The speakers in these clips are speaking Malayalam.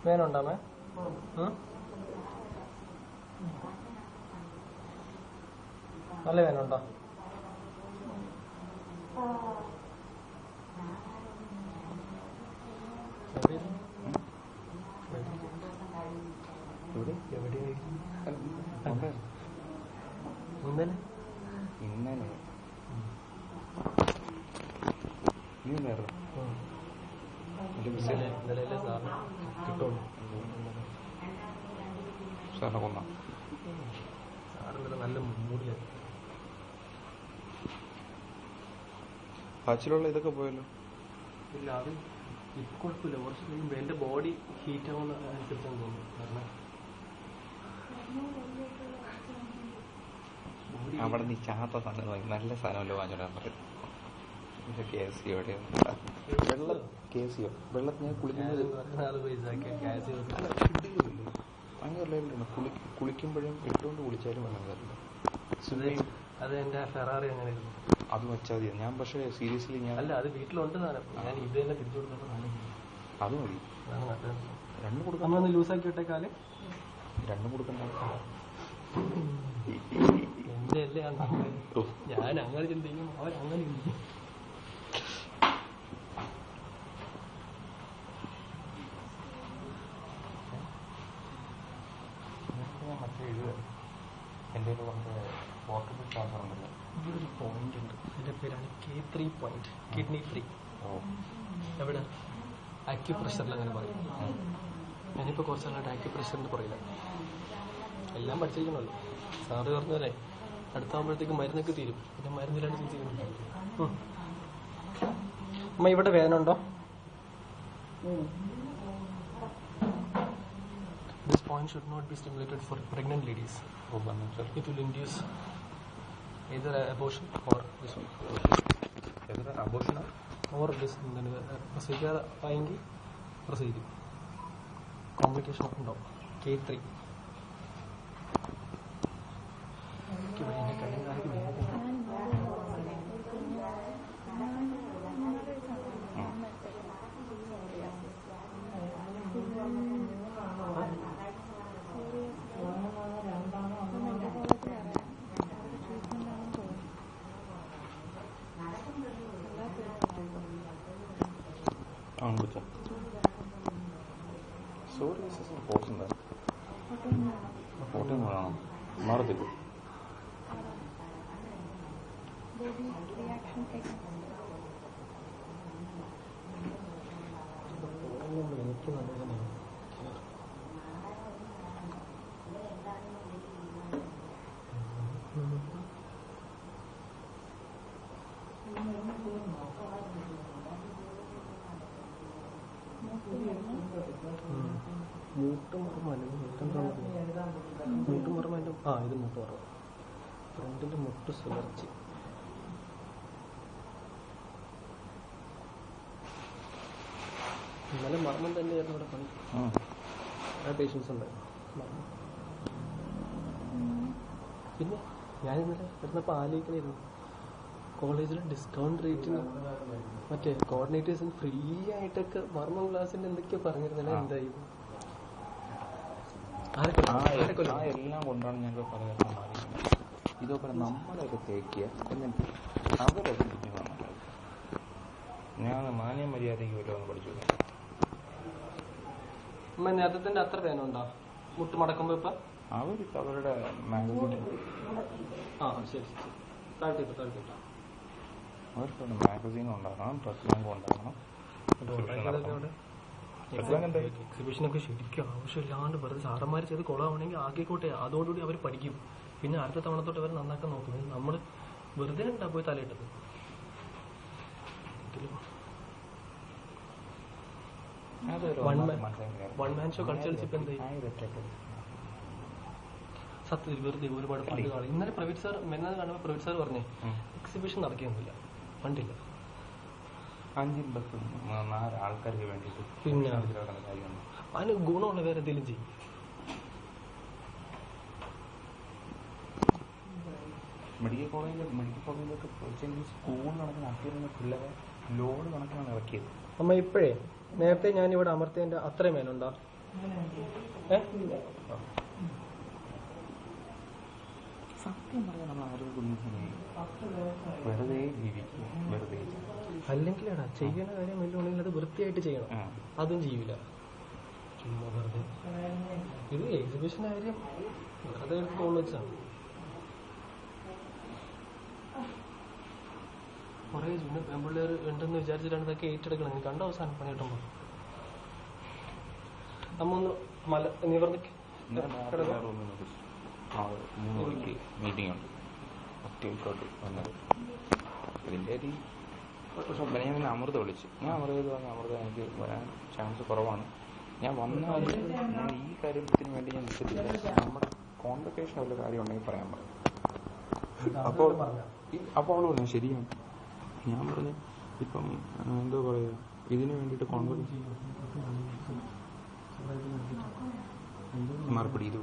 വേനുണ്ടോ മേ? നല്ല വേനുണ്ടോ? ഇന്നലെ സാറിനെ കൊന്ന നല്ല മൂടിയാണ്. ആച്ചിലുള്ള ഇതൊക്കെ പോയല്ലോ. ഇല്ല, അത് ഇപ്പൊ കുഴപ്പമില്ല. കുറച്ച് കഴിയുമ്പോൾ എന്റെ ബോഡി ഹീറ്റ് ആവുന്ന അനുസരിച്ചാണ് തോന്നുന്നു. കാരണം അവിടെ നീ ചാത്ത സാധനം നല്ല സാധനമല്ലോ വാങ്ങിച്ചിടാൻ പറയും. KFC വെള്ളത്തിൽ ഞാൻ കുളിക്കുന്നത് അങ്ങനെയല്ല, കുളിക്കുമ്പോഴും ഇട്ടുകൊണ്ട് കുളിച്ചാലും വെള്ളം കയറില്ല. അത് എന്റെ ഫെറാറി അങ്ങനെയായിരുന്നു. അത് വെച്ചാൽ മതി. ഞാൻ പക്ഷേ സീരിയസ്ലി ഞാൻ അല്ല, അത് വീട്ടിലുണ്ട് സാധനം. ഞാൻ ഇത് തന്നെ തിരിച്ചു കൊടുക്കുന്നത്. അത് മതി. രണ്ടും കൊടുക്കാൻ ഒന്ന് ലൂസാക്കി വിട്ടേക്കാല് രണ്ടും കൊടുക്കണ്ട. എന്റെ അല്ലേ ഞാൻ അങ്ങനെ ചിന്തിക്കും, അവരങ്ങനെ ചിന്തിക്കും. എൻ്റെ പോർട്ടബിൾ ചാർജർ ഉണ്ടല്ലോ, ഇവിടൊരു പോയിന്റ് ഉണ്ട്. അതിന്റെ പേരാണ് K3 പോയിന്റ്, കിഡ്നി 3. എവിടെ ആക്യുപ്രഷറിൽ അങ്ങനെ പറയും. ഞാനിപ്പോൾ കുറച്ച് നാളായിട്ട് ആക്യുപ്രഷറിന്റെ പുറകില്ല. എല്ലാം പഠിച്ചിരിക്കണമല്ലോ. സാറ് പറഞ്ഞല്ലേ അടുത്താകുമ്പോഴത്തേക്ക് മരുന്നൊക്കെ തീരും. പിന്നെ മരുന്നിലാണ് ചികിത്സിക്കുന്നത്. അമ്മ ഇവിടെ വേദന ഉണ്ടോ? This point should not be stimulated for pregnant ladies. It will induce either abortion or this one. either abortion or this. പ്രസവിക്കാറായെങ്കിൽ പ്രസവിക്കും. കോംപ്ലിക്കേഷൻ ഉണ്ടാവും. K3. മാറത്തില്ല. ഇത് മൂട്ട് മറവ്, ഫ്രണ്ടിന്റെ മുട്ട് സുലർച്ചി. ഇന്നലെ മർമ്മം തന്നെയായിരുന്നു ഇവിടെ പണി. പേഷ്യൻസ് ഉണ്ടായിരുന്നു. പിന്നെ ഞാൻ ഇന്നലെ വരുന്നപ്പോൾ ആലോചിക്കണമായിരുന്നു, കോളേജിൽ ഡിസ്കൗണ്ട് റേറ്റിന് മറ്റേ കോർഡിനേറ്റേഴ്സിന് ഫ്രീ ആയിട്ടൊക്കെ മർമ്മം ക്ലാസ്സിന്റെ എന്തൊക്കെയോ പറഞ്ഞിരുന്നില്ല. എന്തായി? എല്ലാം കൊണ്ടാണ് ഞങ്ങൾ പറയുന്നത്. ഇതൊക്കെ നമ്മളൊക്കെ തേക്കുക എന്നിട്ട് അവരൊക്കെ ഇരിക്കുന്നതാണ്. ഞാൻ മാന്യ മര്യാദയ്ക്ക് വല്ലതും പഠിച്ചു. നേതൃത്വത്തിന്റെ അത്ര വേനുണ്ടോ മുട്ട് മടക്കുമ്പോ? ഇപ്പൊ അവർക്ക് അവരുടെ മാഗസിൻ ശരി താഴ്ത്തിട്ടോ അവർക്ക് മാഗസീൻ ഉണ്ടാക്കണം, പ്രസ് ബാങ്ക് ഉണ്ടാക്കണം. എക്സിബിഷനൊക്കെ ശരിക്കും ആവശ്യമില്ലാണ്ട് വെറുതെ സാറന്മാർ ചെയ്ത് കൊളാവണമെങ്കിൽ ആക്കിക്കോട്ടെ. അതോടുകൂടി അവർ പഠിക്കും. പിന്നെ അടുത്ത തവണ തൊട്ട് അവർ നന്നാക്കാൻ നോക്കും. നമ്മൾ വെറുതെ ഉണ്ടാ പോയി തലയിട്ടത്. വൺ മാൻ ഷോ കളിച്ചു ഇപ്പൊ എന്തായി? സത്യത്തിൽ വെറുതെ ഒരുപാട് ഫണ്ട് കാണും. ഇന്നലെ പ്രവീൺ സാർ മെന്നത് കാണുമ്പോൾ പ്രവീൺ സാർ പറഞ്ഞേ എക്സിബിഷൻ നടക്കുകയൊന്നുമില്ല, ഫണ്ടില്ല. 5 ബസ് 4 ആൾക്കാർക്ക് വേണ്ടിയിട്ട്. പിന്നെ അതിന് ഗുണമുള്ള വേറെ എന്തെങ്കിലും ചെയ്യും. മെഡിക്കൽ കോളേജിലൊക്കെ സ്കൂൾ കണക്കിന് അട്ടിയിരുന്ന പിള്ളേരെ ലോഡ് കണക്കിനാണ് ഇറക്കിയത്. അമ്മ ഇപ്പോഴേ നേരത്തെ ഞാൻ ഇവിടെ അമർത്തേന്റെ അത്രയും വേനുണ്ടോ? സത്യം പറയാൻ നമ്മൾ ആരോഗ്യം വെറുതെ ജീവിക്കും, വെറുതെ അല്ലെങ്കിൽ എടാ ചെയ്യുന്ന കാര്യം വെല്ലുണ്ടെങ്കിൽ അത് വൃത്തിയായിട്ട് ചെയ്യണം. അതും ചെയ്യൂല, ചുമ്മാ വെറുതെ. ഇത് എക്സിബിഷൻ കാര്യം വെറുതെ കോൾ വെച്ചാണ്. കുറേ പെൺപിള്ളേർ ഉണ്ടെന്ന് വിചാരിച്ചിട്ടാണ് ഇതൊക്കെ ഏറ്റെടുക്കണം. നീ കണ്ട അവസാനം പണി കിട്ടുമ്പോൾ നമ്മ ഒന്ന് നിവർന്നിക്ക്. 3 മണിക്ക് മീറ്റിംഗ് ഉണ്ട്, ഒറ്റയ്ക്കോട്ട് വന്നത്. ഇതിൻ്റെ ഒരു സ്വപ്നം ഞാൻ അമൃത വിളിച്ചു. ഞാൻ അമൃത പറഞ്ഞു, അമൃത എനിക്ക് വരാൻ ചാൻസ് കുറവാണ്, ഞാൻ വന്നാൽ ഞാൻ ഈ കാര്യത്തിന് വേണ്ടി ഞാൻ നിൽക്കത്തില്ല, നമ്മുടെ കോൺവെക്കേഷൻ വല്ല കാര്യം ഉണ്ടെങ്കിൽ പറയാൻ പറഞ്ഞു. അപ്പോൾ അവൾ പറഞ്ഞു ശരിയാണ്. ഞാൻ പറഞ്ഞു ഇപ്പം എന്തോ പറയുക, ഇതിന് വേണ്ടിയിട്ട് കോൺവെക്കേഷൻ മറുപടി ഇത്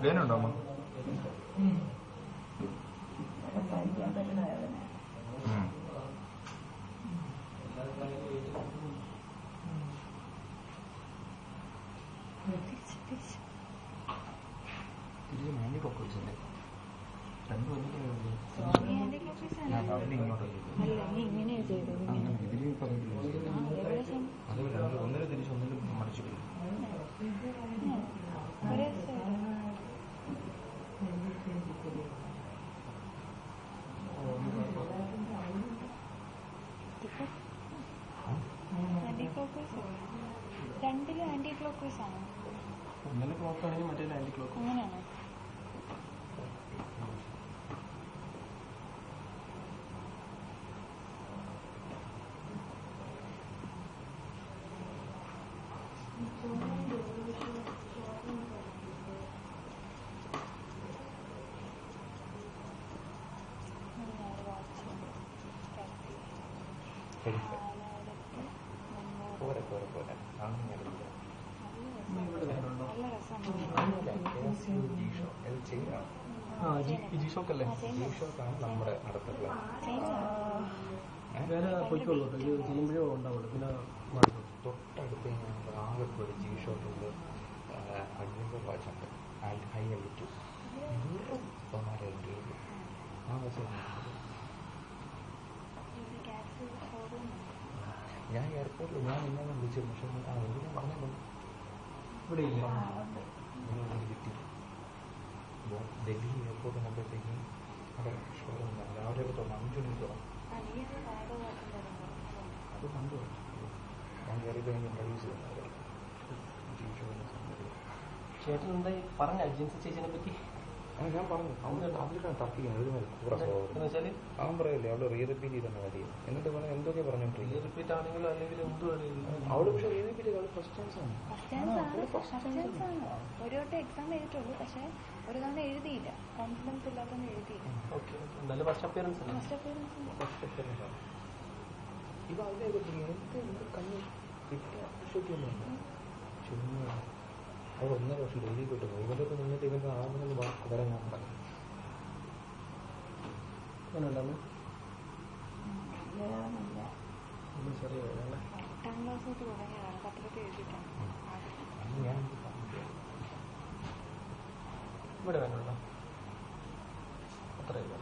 വേനുണ്ടോ അമ്മ? ഒന്നിനും തിരിച്ച് ഒന്നിനും മറിച്ചു രണ്ടിലും ആന്റി ക്ലോക്ക് വൈസ് ആണ്. ഒന്നിന് ക്ലോക്ക് ആണെങ്കിൽ മറ്റേ ആന്റി ക്ലോക്ക് അങ്ങനെയാണോ? നമ്മുടെ അടുത്തുള്ള വേറെ പൊയ്ക്കുള്ളൂ. ഇത് ചെയ്യുമ്പോഴേ ഉണ്ടാവുള്ളൂ. പിന്നെ തൊട്ടടുത്ത് ആകെ ഒരു ജി ഷോട്ടുണ്ട്, അഡ്വഞ്ചർ വാച്ചുണ്ട്, ഹൈ എൽറ്റു ആ ബസ്. ഞാൻ എയർപോർട്ടിൽ ഞാൻ ഇന്നലെ വിളിച്ചിരുന്നു, പക്ഷെ എനിക്ക് ഞാൻ പറഞ്ഞു ഇവിടെ ഇല്ല. കിട്ടി. ഡൽഹി എയർപോർട്ട് വന്നപ്പോഴത്തേക്കും അവിടെ ഷോറൂം രാവിലെ തുറന്നു, 5 മണിക്ക് തുറന്നു. അത് കണ്ടു ഞാൻ കയറി കഴിഞ്ഞ് ഇൻട്രൊഡ്യൂസ് ചെയ്യുന്നത്. ചേട്ടൻ എന്തായി പറഞ്ഞ ജിൻസി ചേച്ചിനെ പറ്റി? ഞാൻ പറഞ്ഞു അവർക്ക് തർക്കിക്കാൻ ഒരു അവൻ പറയല്ലേ അവള് റീ റിപ്പീറ്റ് ചെയ്തെന്ന കാര്യം. എന്നിട്ട് പറഞ്ഞാൽ എന്തൊക്കെ പറഞ്ഞിട്ട് റിപ്പീറ്റ് ആണെങ്കിലും അല്ലെങ്കിൽ അവള് പക്ഷെ റീ റിപ്പീറ്റ് അവള് ഫസ്റ്റ് ചാൻസ് ആണ്. ഒരു വട്ടം എക്സാം എഴുതിയിട്ടുള്ളൂ, പക്ഷെ ഒരു തവണ എഴുതിയില്ല, കോൺഫിഡൻസ് ഇല്ലാത്തതുകൊണ്ട് എഴുതിയില്ല. ഫസ്റ്റ് അപ്പിയറൻസ് ഇവ അതിനെ എന്ത് കണ്ണി കിട്ടിയ അപ്രിഷ്യേറ്റ് ചുമ്മാ അവർ 1.5 വർഷം ഡെയിലി പോയിട്ട് പോകും. ഇവരൊക്കെ നിന്നിട്ട് ഇവർക്ക് ആണെന്ന് വരെ ഞാൻ പറഞ്ഞു. ഇവിടെ വേണമല്ലോ, അത്രയല്ലേ?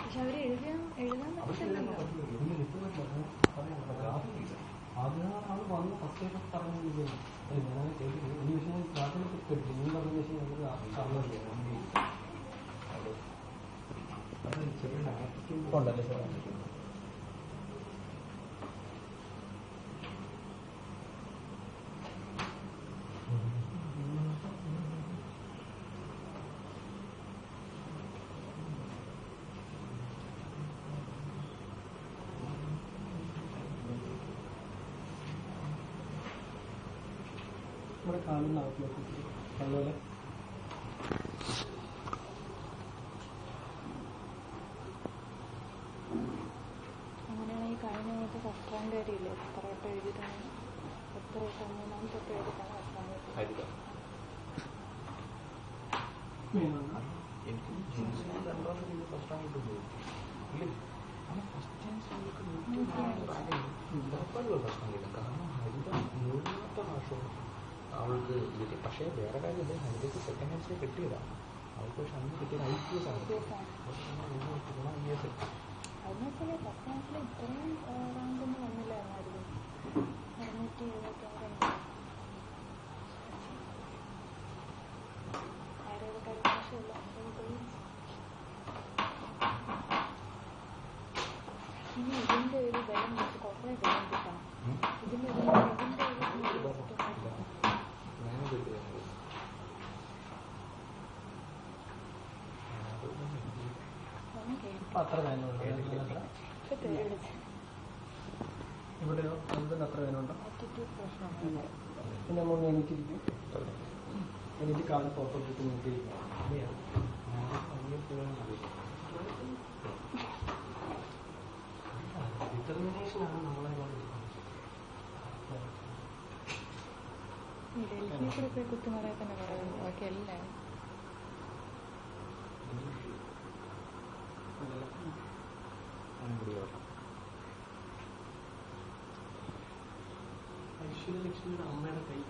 പക്ഷെ അവര് എഴുതാൻ പറ്റില്ലല്ലോ. ഉണ്ടല്ലേ സാർ? നമ്മുടെ കാലിന് ഔട്ട്ലോക്ക് അതുപോലെ അങ്ങനെയാണെങ്കിൽ കഴിഞ്ഞ ദിവസം ഫസ്റ്റ് റാങ്ക് കാര്യമില്ലേ എത്ര വട്ടം എഴുതിയിട്ടാണ് എത്ര വട്ടം മൂന്നാമത്തെ ഒക്കെ എഴുതിയിട്ടാണ് ഫസ്റ്റ് റാങ്ക് ആയിരിക്കാം. എനിക്ക് ഫസ്റ്റ് റാങ്ക് കിട്ടുമ്പോൾ ഇല്ല ഫസ്റ്റ് ചാൻസ് ഉറപ്പായിട്ടുള്ള പ്രശ്നമില്ല. കാരണം ഹരിത മൂന്നാമത്തെ വർഷം അവൾക്ക് കിട്ടി. പക്ഷേ വേറെ കാര്യമില്ല, ഹരിതയ്ക്ക് സെക്കൻഡ് ചാൻസിൽ കിട്ടിയതാണ് അവൾക്ക്. പക്ഷെ അന്ന് കിട്ടിയത് IPS ആണ്. IPS അതെന്ന് വെച്ചാൽ ഫസ്റ്റ് ക്ലാസ്സിൽ ഇത്രയും റാങ്കൊന്നും വന്നില്ലായിരുന്നു. 676 ആരോഗ്യക്കാർ മോശമില്ല. ഇനി ഇതിന്റെ ഒരു ബലം വെച്ച് കുറേ ബലം കിട്ടണം. ഇതിന്റെ ഒരു അത്ര വേനുണ്ടോ? ഇവിടെയോ എന്തിന് അത്ര വേനുണ്ടോ? പിന്നെ നമ്മൾ എനിക്കിരിക്കും. എനിക്ക് കാല് പുറത്തോട്ട് നോക്കിയിരിക്കും. ഡിറ്റർമിനേഷനാണ് നമ്മളെ ഡൽഹിയിൽ കൂടെ പോയി കുത്തുമറയെ തന്നെ പറയുന്നു. ബാക്കി എല്ലാം ഐശ്വര്യലക്ഷ്മിയുടെ അമ്മയുടെ കൈ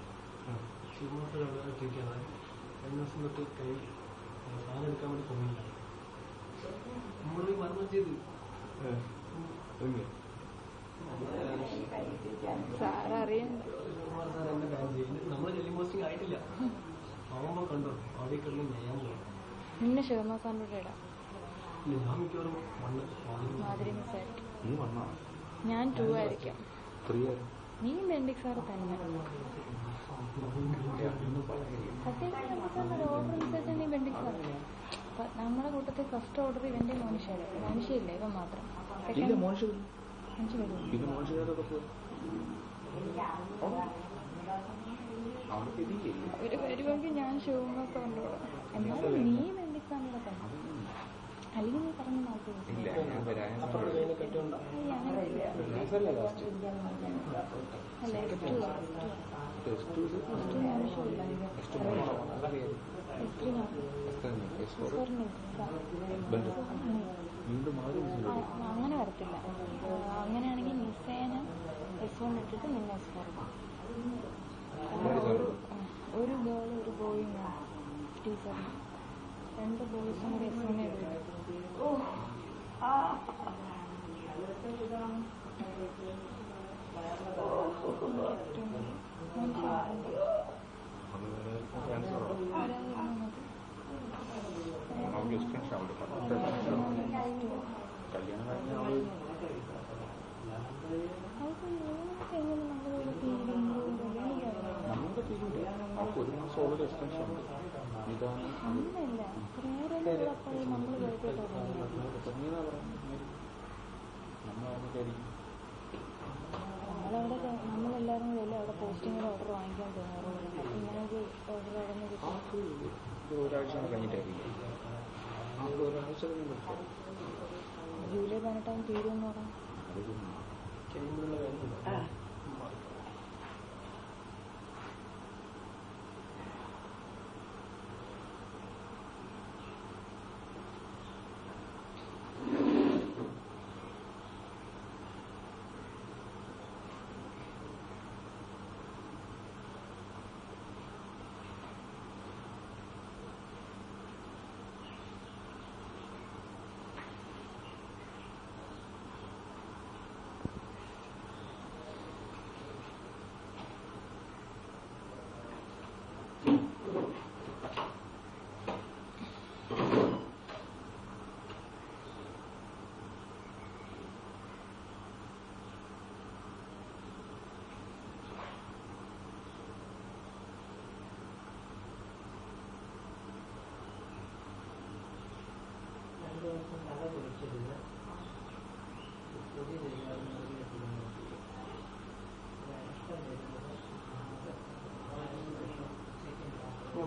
ശിവമാസ ട്രീറ്റാണ്. കഴിഞ്ഞ ദിവസം തൊട്ട് കൈ സാധനം എടുക്കാൻ വേണ്ടി പോയില്ല. നമ്മൾ മരണം ചെയ്ത് സാററിയണ്ട. എന്റെ ബാൻ ചെയ്യില്ല. നമ്മൾ ജെല്ലി പോസ്റ്റിംഗ് ആയിട്ടില്ല. ആവുമ്പോൾ കണ്ടോ അവിടെ കിടന്ന് ചെയ്യാൻ പോകും. പിന്നെ ശിവമാ സാറിൻ്റെ ഇടാം. ഇല്ല, ഞാൻ മിക്കവാറും മാതിരി മിസ്സായിട്ട് ഞാൻ 2 ആയിരിക്കാം. നീ ബെൻഡിക് സാറ് തന്നെ. സത്യം ഓർഡർ അനുസരിച്ച് നീ ബെൻഡിക് സാർ. നമ്മുടെ കൂട്ടത്തിൽ ഫസ്റ്റ് ഓർഡർ ഇവന്റെ മോനിഷയില്ല, ഇവൻ മാത്രം. സെക്കൻഡ് മോനിഷ അവര് വരുമെങ്കിൽ ഞാൻ ശിവമൊക്കെ കൊണ്ടുപോകാം. എന്നാലും നീ ബെൻഡിക് സാറിനോടെ തന്നെ. അല്ലെങ്കിൽ നീ പറഞ്ഞ മാത്രമേ അങ്ങനെ വരത്തില്ല. അങ്ങനെയാണെങ്കിൽ നിസ്സേന S1 ഇട്ടിട്ട് നിന്നെ S4. ഒരു ഗേൾ ഒരു ബോയും ടീച്ചറിന് 2 ബോയ്സും കൂടി S1 എടുത്തു. അങ്ങനെയല്ല, വേറെ നമ്മൾ നമ്മളവിടെ നമ്മളെല്ലാവരും കൂടെ അവിടെ പോസ്റ്റിങ്ങിൽ ഓർഡർ വാങ്ങിക്കാൻ തോന്നാറുള്ളൂ. അപ്പം ഇങ്ങനെയൊക്കെ ഓർഡർ അവിടെ കിട്ടും. ഒരാഴ്ച കഴിഞ്ഞിട്ടായിരിക്കും. ജൂലൈ 18 തീരുമെന്ന് പറയാം.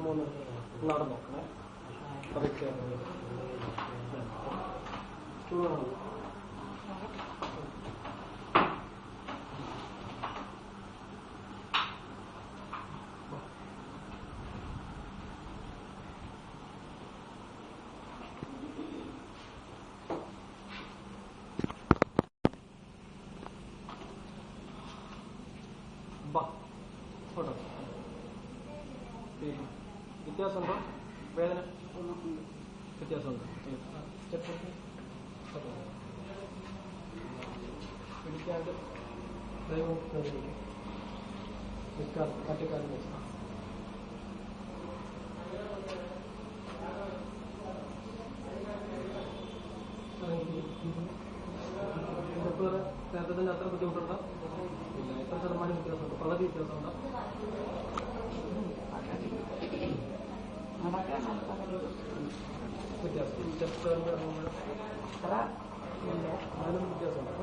3 നടന്നോ അതൊക്കെ ചൂടാണ്. ഫോട്ടോ വ്യത്യാസമുണ്ടോ? വേദന വ്യത്യാസമുണ്ട്. സ്റ്റെപ്പ് പിടിക്കാണ്ട് മറ്റേക്കാലം വെച്ച് നേരത്തെ തന്നെ അത്ര ബുദ്ധിമുട്ടുണ്ടോ? ഇല്ല. എത്ര ശതമാനം വ്യത്യാസമുണ്ടോ? പകുതി വ്യത്യാസമുണ്ടോ? വ്യത്യാസം സ്റ്റെപ്പ് ഇറങ്ങുമ്പോൾ വ്യത്യാസമുണ്ടോ?